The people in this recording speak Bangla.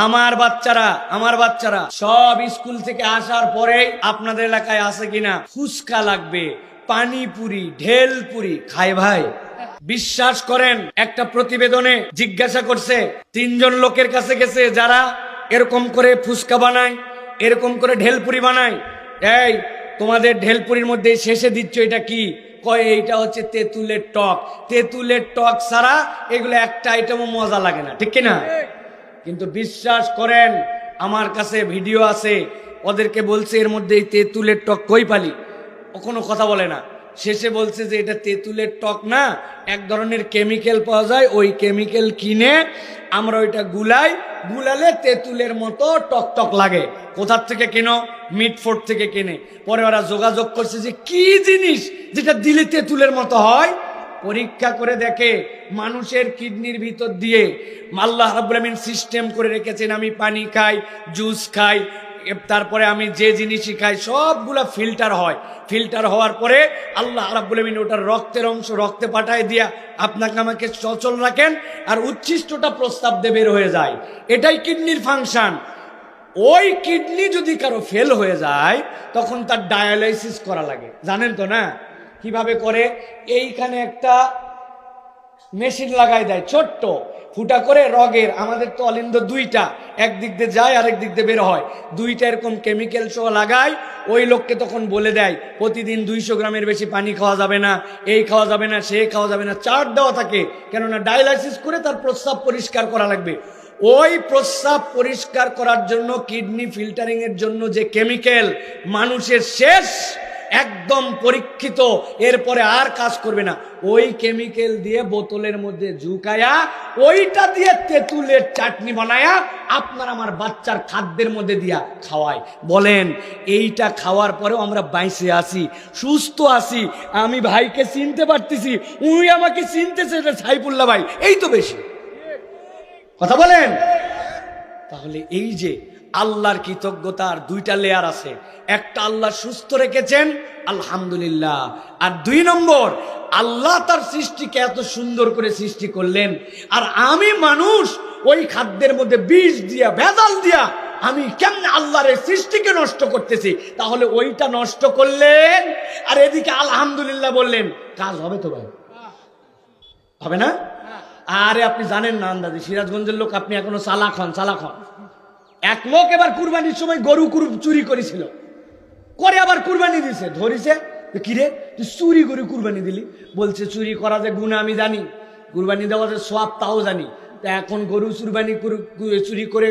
আমার বাচ্চারা সব স্কুল থেকে আসার পরেই আপনাদের এলাকায় আছে কিনা ফুচকা লাগবে, পানিপুরি, ঢেলপুরি খায় ভাই। বিশ্বাস করেন, একটা প্রতিবেদনে জিজ্ঞাসা করছে, 3 জন লোকের কাছে গেছে যারা এরকম করে ফুচকা বানায়, এরকম করে ঢেলপুরি বানায়। এই তোমাদের ঢেলপুরির মধ্যে শেষে দিচ্ছ এটা কি? কয় এইটা হচ্ছে তেঁতুলের টক। তেঁতুলের টক ছাড়া এগুলো একটা আইটেমও মজা লাগে না, ঠিক কিনা? কিন্তু বিশ্বাস করেন, আমার কাছে ভিডিও আছে, ওদেরকে বলছে এর মধ্যে এই তেঁতুলের টক কই পালি, ও কোনো কথা বলে না। শেষে বলছে যে এটা তেঁতুলের টক না, এক ধরনের কেমিক্যাল পাওয়া যায়, ওই কেমিক্যাল কিনে আমরা ওইটা গুলালে তেঁতুলের মতো টক টক লাগে। কোথার থেকে কিনো? মিটফোর্ড থেকে কিনে। পরে ওরা যোগাযোগ করছে যে কি জিনিস যেটা দিলে তেঁতুলের মতো হয়। পরীক্ষা করে দেখে মানুষের কিডনির ভিতর দিয়ে আল্লাহ রাব্বুল আমিন সিস্টেম করে রেখেছেন, আমি পানি খাই, জুস খাই, তারপরে আমি যে জিনিসই খাই সবগুলা ফিল্টার হয়। ফিল্টার হওয়ার পরে আল্লাহ রাব্বুল আমিন ওটার রক্তের অংশ রক্তে পাঠায় দিয়া আপনাকে আমাকে সচল রাখেন, আর উচ্ছিষ্টটা প্রস্তাব দিয়ে বের হয়ে যায়। এটাই কিডনির ফাংশন। ওই কিডনি যদি কারো ফেল হয়ে যায় তখন তার ডায়ালাইসিস করা লাগে, জানেন তো না? কিভাবে করে? এইখানে একটা মেশিন লাগাই দেয়, ছোট্ট ফুটা করে রগের। আমাদের তো অলিন্দ দুইটা, একদিক দিয়ে যায় আরেক দিক দিয়ে বের হয়, দুইটা এরকম কেমিক্যাল সহ লাগায়। ওই লোককে তখন বলে দেয় প্রতিদিন 200 গ্রামের বেশি পানি খাওয়া যাবে না, এই খাওয়া যাবে না, সে খাওয়া যাবে না, চার্ট দেওয়া থাকে। কেননা ডায়ালাইসিস করে তার প্রস্রাব পরিষ্কার করা লাগবে। ওই প্রস্রাব পরিষ্কার করার জন্য, কিডনি ফিল্টারিং এর জন্য যে কেমিক্যাল মানুষের শেষ একদম পরীক্ষিত, এরপরে আর কাজ করবে না, ওই কেমিক্যাল দিয়ে বোতলের মধ্যে ঝুঁকায়া ওইটা দিয়ে তেঁতুলের চাটনি বানায়া আপনার আমার বাচ্চার খাদ্যের মধ্যে দিয়া খাওয়ায়। বলেন এইটা খাওয়ার পরেও আমরা বাইসে আছি, সুস্থ আছি, আমি ভাইকে চিনতে পারতেছি, উনি আমাকে চিনতেছে, সাইফুল্লাহ ভাই, এই তো বেশি কথা বলেন। তাহলে এই যে আল্লাহর কৃতজ্ঞতার 2টা লেয়ার আছে। একটা, আল্লাহ সুস্থ রেখেছেন, আলহামদুলিল্লাহ। আর 2 নম্বর, আল্লাহ তার সৃষ্টিকে এত সুন্দর করে সৃষ্টি করলেন, আর আমি মানুষ ওই খাদ্যের মধ্যে বিষ দিয়া, ভেজাল দিয়া আমি কেমনে আল্লাহর সৃষ্টিকে নষ্ট করতেছি। তাহলে ওইটা নষ্ট করলেন আর এদিকে আলহামদুলিল্লাহ বললেন, কাজ হবে তো ভাই? হবে না? আরে আপনি জানেন না আন্দাজে, সিরাজগঞ্জের লোক, আপনি এখনো চালাক হন। এক লোক এবার কুরবানির সময় গরু চুরি করেছিল, করে আবার কুরবানি দিছে, ধরিছে, কিরে তুই চুরি করে কুরবানি দিলি? বলছে চুরি করা যে গুনাহ আমি জানি, কুরবানি দেওয়া যে সওয়াব তাও জানি, তা এখন গরু চুরি করে